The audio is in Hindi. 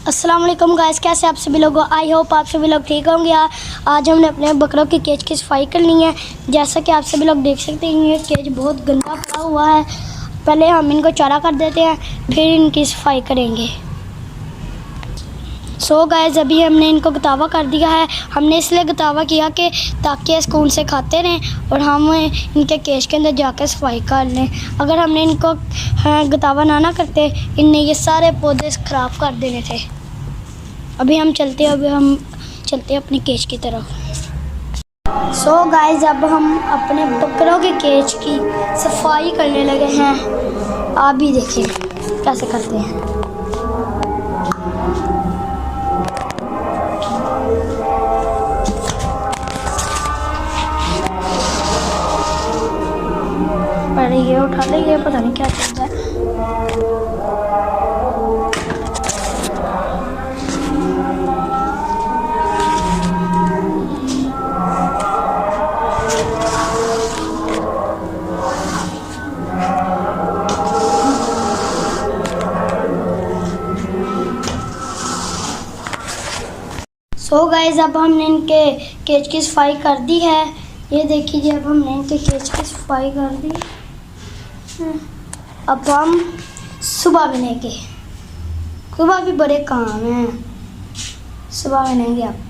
अस्सलाम वालेकुम गाइस, कैसे आप सभी लोग? आई होप आप सभी लोग ठीक होंगे। आज हमने अपने बकरों की केज की सफाई करनी है। जैसा कि आप सभी लोग देख सकते हैं, ये केज बहुत गंदा पड़ा हुआ है। पहले हम इनको चारा कर देते हैं, फिर इनकी सफाई करेंगे। सो गाइस, अभी हमने इनको गतावा कर दिया है। हमने इसलिए गतावा किया कि ताकि ये सुकून से खाते रहें और हम इनके केज के अंदर जाकर सफाई कर लें। अगर हमने इनको गतावा ना करते, इनने ये सारे पौधे ख़राब कर देने थे। अभी हम चलते हैं अपने केज की तरफ। सो गाइस, अब हम अपने बकरों के केज की सफाई करने लगे हैं। आप भी देखिए कैसे करते हैं। पहले ये उठा ले, ये पता नहीं क्या चीज़ है। सो गाइस, अब हमने इनके केज की सफाई कर दी है। ये देखिए, अब हमने इनके केज की सफाई कर दी। अब हम सुबह बनेंगे। सुबह भी बड़े काम हैं, सुबह बनेंगे अब।